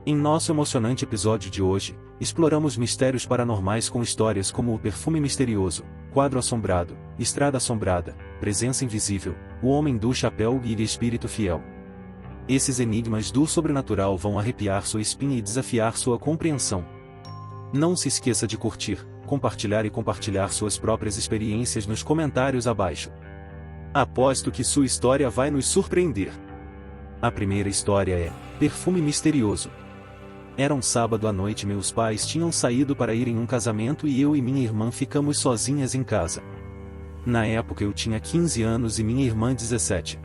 Em nosso emocionante episódio de hoje, exploramos mistérios paranormais com histórias como o perfume misterioso, quadro assombrado, estrada assombrada, presença invisível, o homem do chapéu e espírito fiel. Esses enigmas do sobrenatural vão arrepiar sua espinha e desafiar sua compreensão. Não se esqueça de curtir, compartilhar e compartilhar suas próprias experiências nos comentários abaixo. Aposto que sua história vai nos surpreender. A primeira história é Perfume Misterioso. Era um sábado à noite, meus pais tinham saído para ir em um casamento e eu e minha irmã ficamos sozinhas em casa. Na época eu tinha 15 anos e minha irmã 17.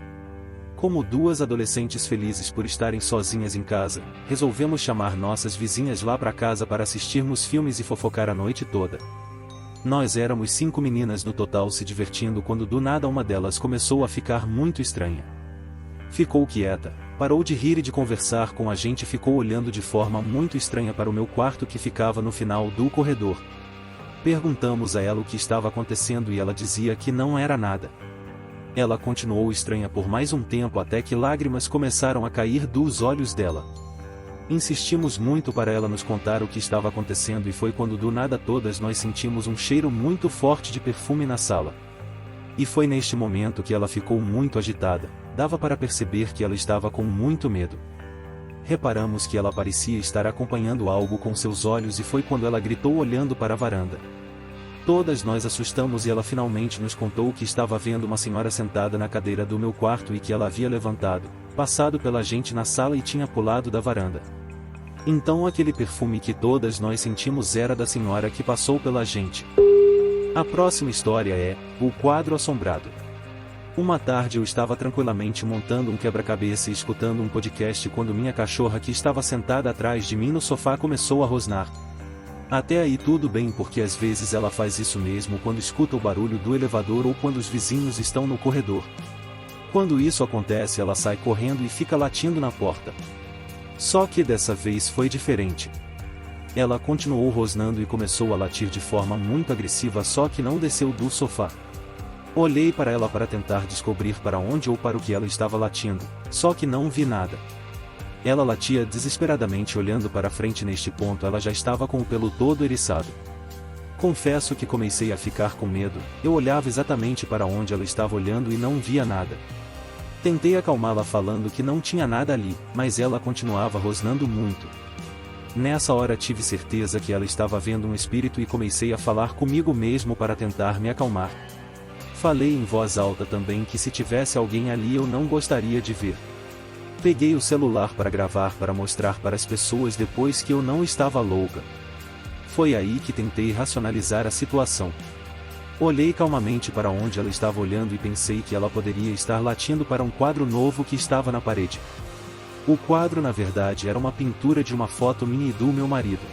Como duas adolescentes felizes por estarem sozinhas em casa, resolvemos chamar nossas vizinhas lá para casa para assistirmos filmes e fofocar a noite toda. Nós éramos 5 meninas no total se divertindo quando do nada uma delas começou a ficar muito estranha. Ficou quieta, parou de rir e de conversar com a gente e ficou olhando de forma muito estranha para o meu quarto que ficava no final do corredor. Perguntamos a ela o que estava acontecendo e ela dizia que não era nada. Ela continuou estranha por mais um tempo até que lágrimas começaram a cair dos olhos dela. Insistimos muito para ela nos contar o que estava acontecendo e foi quando do nada todas nós sentimos um cheiro muito forte de perfume na sala. E foi neste momento que ela ficou muito agitada, dava para perceber que ela estava com muito medo. Reparamos que ela parecia estar acompanhando algo com seus olhos e foi quando ela gritou olhando para a varanda. Todas nós assustamos e ela finalmente nos contou que estava vendo uma senhora sentada na cadeira do meu quarto e que ela havia levantado, passado pela gente na sala e tinha pulado da varanda. Então aquele perfume que todas nós sentimos era da senhora que passou pela gente. A próxima história é O Quadro Assombrado. Uma tarde eu estava tranquilamente montando um quebra-cabeça e escutando um podcast quando minha cachorra que estava sentada atrás de mim no sofá começou a rosnar. Até aí tudo bem porque às vezes ela faz isso mesmo quando escuta o barulho do elevador ou quando os vizinhos estão no corredor. Quando isso acontece ela sai correndo e fica latindo na porta. Só que dessa vez foi diferente. Ela continuou rosnando e começou a latir de forma muito agressiva, só que não desceu do sofá. Olhei para ela para tentar descobrir para onde ou para o que ela estava latindo, só que não vi nada. Ela latia desesperadamente olhando para frente. Neste ponto ela já estava com o pelo todo eriçado. Confesso que comecei a ficar com medo, eu olhava exatamente para onde ela estava olhando e não via nada. Tentei acalmá-la falando que não tinha nada ali, mas ela continuava rosnando muito. Nessa hora tive certeza que ela estava vendo um espírito e comecei a falar comigo mesmo para tentar me acalmar. Falei em voz alta também que se tivesse alguém ali eu não gostaria de ver. Peguei o celular para gravar para mostrar para as pessoas depois que eu não estava louca. Foi aí que tentei racionalizar a situação. Olhei calmamente para onde ela estava olhando e pensei que ela poderia estar latindo para um quadro novo que estava na parede. O quadro na verdade era uma pintura de uma foto minha e do meu marido.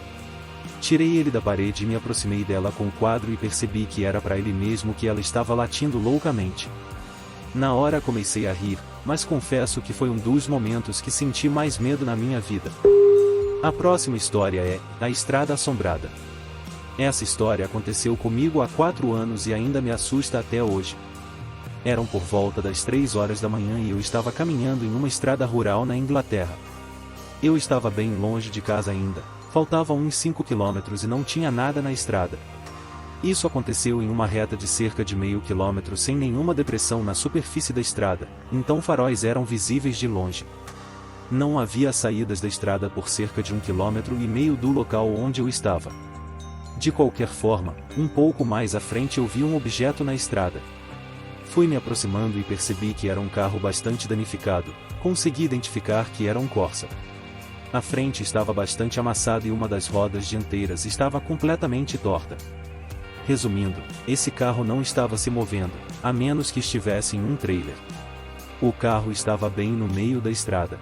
Tirei ele da parede e me aproximei dela com o quadro e percebi que era para ele mesmo que ela estava latindo loucamente. Na hora comecei a rir, mas confesso que foi um dos momentos que senti mais medo na minha vida. A próxima história é A Estrada Assombrada. Essa história aconteceu comigo há 4 anos e ainda me assusta até hoje. Eram por volta das 3 horas da manhã e eu estava caminhando em uma estrada rural na Inglaterra. Eu estava bem longe de casa ainda, faltavam uns 5 quilômetros e não tinha nada na estrada. Isso aconteceu em uma reta de cerca de meio quilômetro sem nenhuma depressão na superfície da estrada, então faróis eram visíveis de longe. Não havia saídas da estrada por cerca de 1,5 km do local onde eu estava. De qualquer forma, um pouco mais à frente eu vi um objeto na estrada. Fui me aproximando e percebi que era um carro bastante danificado, consegui identificar que era um Corsa. A frente estava bastante amassada e uma das rodas dianteiras estava completamente torta. Resumindo, esse carro não estava se movendo, a menos que estivesse em um trailer. O carro estava bem no meio da estrada.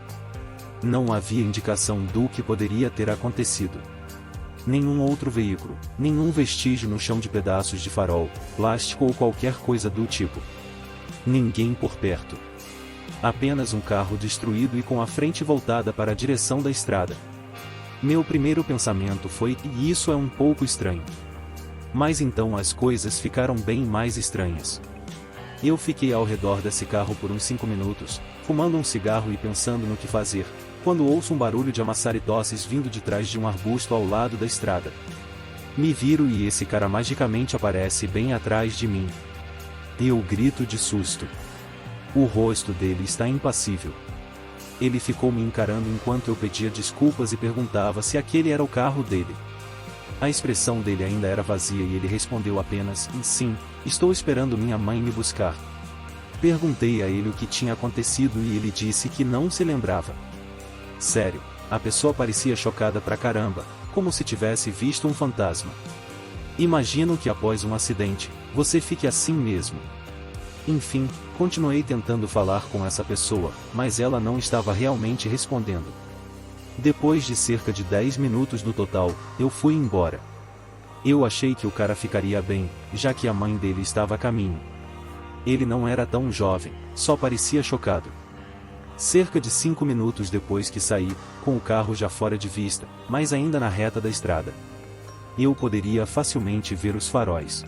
Não havia indicação do que poderia ter acontecido. Nenhum outro veículo, nenhum vestígio no chão de pedaços de farol, plástico ou qualquer coisa do tipo. Ninguém por perto. Apenas um carro destruído e com a frente voltada para a direção da estrada. Meu primeiro pensamento foi que isso é um pouco estranho. Mas então as coisas ficaram bem mais estranhas. Eu fiquei ao redor desse carro por uns 5 minutos, fumando um cigarro e pensando no que fazer, quando ouço um barulho de amassar e tosses vindo de trás de um arbusto ao lado da estrada. Me viro e esse cara magicamente aparece bem atrás de mim. Eu grito de susto. O rosto dele está impassível. Ele ficou me encarando enquanto eu pedia desculpas e perguntava se aquele era o carro dele. A expressão dele ainda era vazia e ele respondeu apenas: sim, estou esperando minha mãe me buscar. Perguntei a ele o que tinha acontecido e ele disse que não se lembrava. Sério, a pessoa parecia chocada pra caramba, como se tivesse visto um fantasma. Imagino que após um acidente, você fique assim mesmo. Enfim, continuei tentando falar com essa pessoa, mas ela não estava realmente respondendo. Depois de cerca de 10 minutos no total, eu fui embora. Eu achei que o cara ficaria bem, já que a mãe dele estava a caminho. Ele não era tão jovem, só parecia chocado. Cerca de 5 minutos depois que saí, com o carro já fora de vista, mas ainda na reta da estrada, eu poderia facilmente ver os faróis.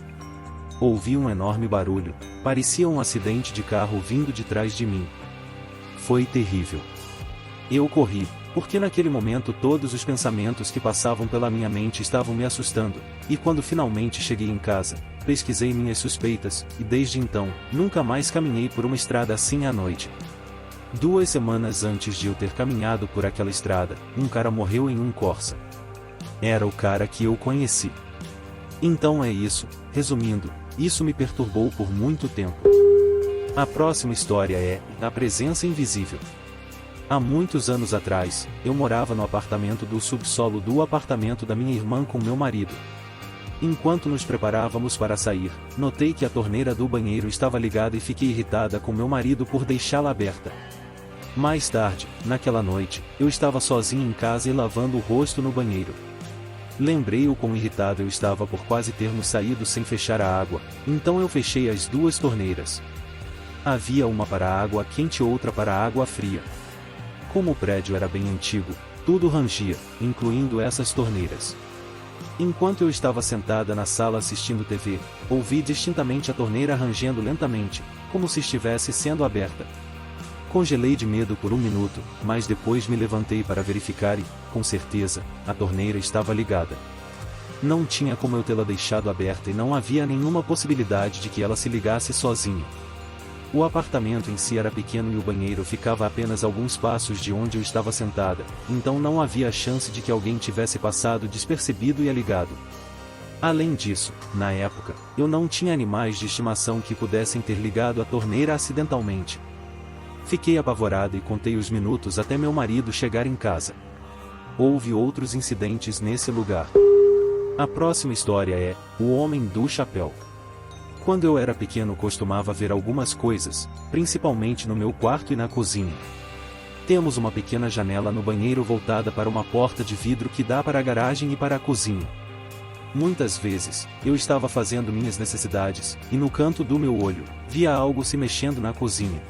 Ouvi um enorme barulho, parecia um acidente de carro vindo de trás de mim. Foi terrível. Eu corri, porque naquele momento todos os pensamentos que passavam pela minha mente estavam me assustando, e quando finalmente cheguei em casa, pesquisei minhas suspeitas, e desde então, nunca mais caminhei por uma estrada assim à noite. 2 semanas antes de eu ter caminhado por aquela estrada, um cara morreu em um Corsa. Era o cara que eu conheci. Então é isso, resumindo, isso me perturbou por muito tempo. A próxima história é A Presença Invisível. Há muitos anos atrás, eu morava no apartamento do subsolo do apartamento da minha irmã com meu marido. Enquanto nos preparávamos para sair, notei que a torneira do banheiro estava ligada e fiquei irritada com meu marido por deixá-la aberta. Mais tarde, naquela noite, eu estava sozinho em casa e lavando o rosto no banheiro. Lembrei o quão irritado eu estava por quase termos saído sem fechar a água, então eu fechei as 2 torneiras. Havia uma para a água quente e outra para a água fria. Como o prédio era bem antigo, tudo rangia, incluindo essas torneiras. Enquanto eu estava sentada na sala assistindo TV, ouvi distintamente a torneira rangendo lentamente, como se estivesse sendo aberta. Congelei de medo por 1 minuto, mas depois me levantei para verificar e, com certeza, a torneira estava ligada. Não tinha como eu tê-la deixado aberta e não havia nenhuma possibilidade de que ela se ligasse sozinha. O apartamento em si era pequeno e o banheiro ficava a apenas alguns passos de onde eu estava sentada, então não havia chance de que alguém tivesse passado despercebido e a ligado. Além disso, na época, eu não tinha animais de estimação que pudessem ter ligado a torneira acidentalmente. Fiquei apavorada e contei os minutos até meu marido chegar em casa. Houve outros incidentes nesse lugar. A próxima história é O Homem do Chapéu. Quando eu era pequeno costumava ver algumas coisas, principalmente no meu quarto e na cozinha. Temos uma pequena janela no banheiro voltada para uma porta de vidro que dá para a garagem e para a cozinha. Muitas vezes, eu estava fazendo minhas necessidades, e no canto do meu olho, via algo se mexendo na cozinha.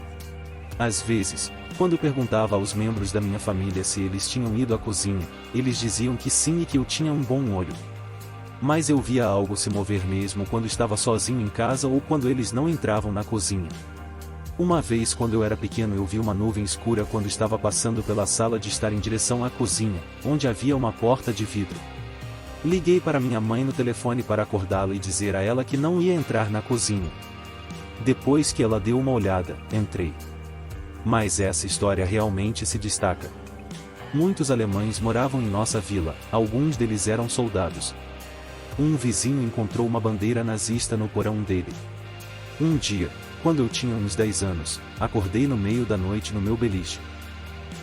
Às vezes, quando perguntava aos membros da minha família se eles tinham ido à cozinha, eles diziam que sim e que eu tinha um bom olho. Mas eu via algo se mover mesmo quando estava sozinho em casa ou quando eles não entravam na cozinha. Uma vez quando eu era pequeno eu vi uma nuvem escura quando estava passando pela sala de estar em direção à cozinha, onde havia uma porta de vidro. Liguei para minha mãe no telefone para acordá-la e dizer a ela que não ia entrar na cozinha. Depois que ela deu uma olhada, entrei. Mas essa história realmente se destaca. Muitos alemães moravam em nossa vila, alguns deles eram soldados. Um vizinho encontrou uma bandeira nazista no porão dele. Um dia, quando eu tinha uns 10 anos, acordei no meio da noite no meu beliche.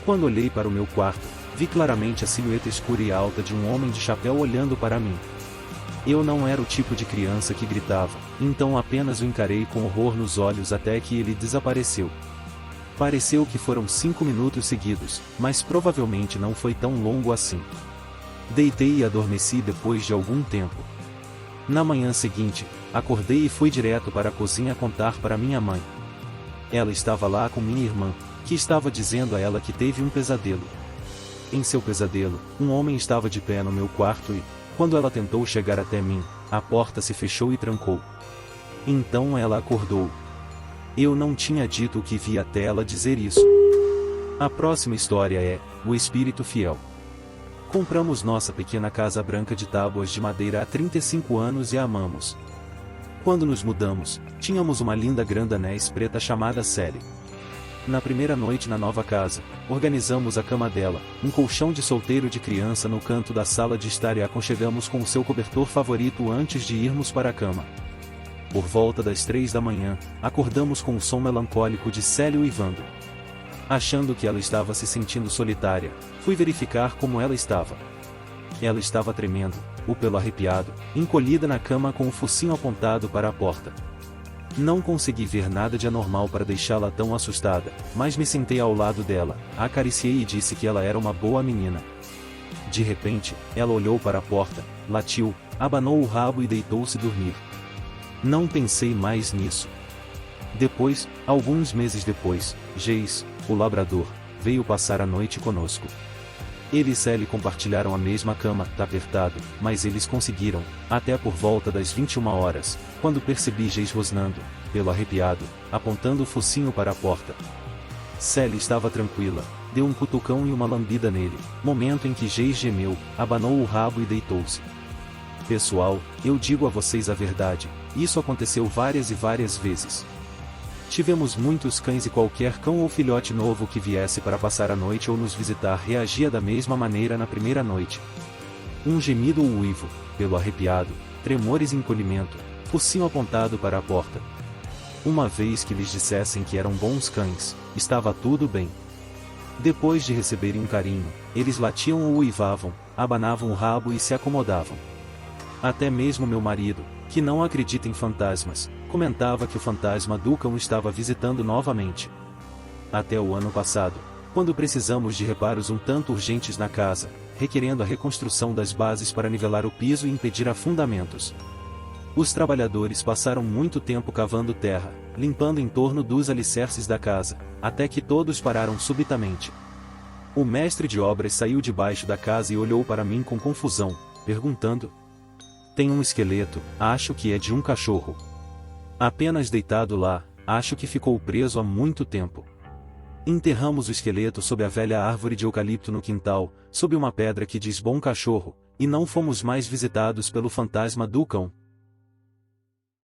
Quando olhei para o meu quarto, vi claramente a silhueta escura e alta de um homem de chapéu olhando para mim. Eu não era o tipo de criança que gritava, então apenas o encarei com horror nos olhos até que ele desapareceu. Pareceu que foram 5 minutos seguidos, mas provavelmente não foi tão longo assim. Deitei e adormeci depois de algum tempo. Na manhã seguinte, acordei e fui direto para a cozinha contar para minha mãe. Ela estava lá com minha irmã, que estava dizendo a ela que teve um pesadelo. Em seu pesadelo, um homem estava de pé no meu quarto e, quando ela tentou chegar até mim, a porta se fechou e trancou. Então ela acordou. Eu não tinha dito o que vi até ela dizer isso. A próxima história é O Espírito Fiel. Compramos nossa pequena casa branca de tábuas de madeira há 35 anos e a amamos. Quando nos mudamos, tínhamos uma linda grandanés preta chamada Sally. Na primeira noite na nova casa, organizamos a cama dela, um colchão de solteiro de criança no canto da sala de estar e a aconchegamos com o seu cobertor favorito antes de irmos para a cama. Por volta das 3 da manhã, acordamos com o som melancólico de Sally uivando. Achando que ela estava se sentindo solitária, fui verificar como ela estava. Ela estava tremendo, o pelo arrepiado, encolhida na cama com o focinho apontado para a porta. Não consegui ver nada de anormal para deixá-la tão assustada, mas me sentei ao lado dela, a acariciei e disse que ela era uma boa menina. De repente, ela olhou para a porta, latiu, abanou o rabo e deitou-se dormir. Não pensei mais nisso. Depois, alguns meses depois, Jace, o labrador, veio passar a noite conosco. Ele e Sally compartilharam a mesma cama, apertado, mas eles conseguiram, até por volta das 21 horas, quando percebi Jace rosnando, pelo arrepiado, apontando o focinho para a porta. Sally estava tranquila, deu um cutucão e uma lambida nele, momento em que Jace gemeu, abanou o rabo e deitou-se. Pessoal, eu digo a vocês a verdade, isso aconteceu várias e várias vezes. Tivemos muitos cães e qualquer cão ou filhote novo que viesse para passar a noite ou nos visitar reagia da mesma maneira na primeira noite. Um gemido ou uivo, pelo arrepiado, tremores e encolhimento, focinho apontado para a porta. Uma vez que lhes dissessem que eram bons cães, estava tudo bem. Depois de receberem um carinho, eles latiam ou uivavam, abanavam o rabo e se acomodavam. Até mesmo meu marido, que não acredita em fantasmas, comentava que o fantasma do cão estava visitando novamente. Até o ano passado, quando precisamos de reparos um tanto urgentes na casa, requerendo a reconstrução das bases para nivelar o piso e impedir afundamentos. Os trabalhadores passaram muito tempo cavando terra, limpando em torno dos alicerces da casa, até que todos pararam subitamente. O mestre de obras saiu debaixo da casa e olhou para mim com confusão, perguntando: "Tem um esqueleto, acho que é de um cachorro. Apenas deitado lá, acho que ficou preso há muito tempo." Enterramos o esqueleto sob a velha árvore de eucalipto no quintal, sob uma pedra que diz bom cachorro, e não fomos mais visitados pelo fantasma do cão.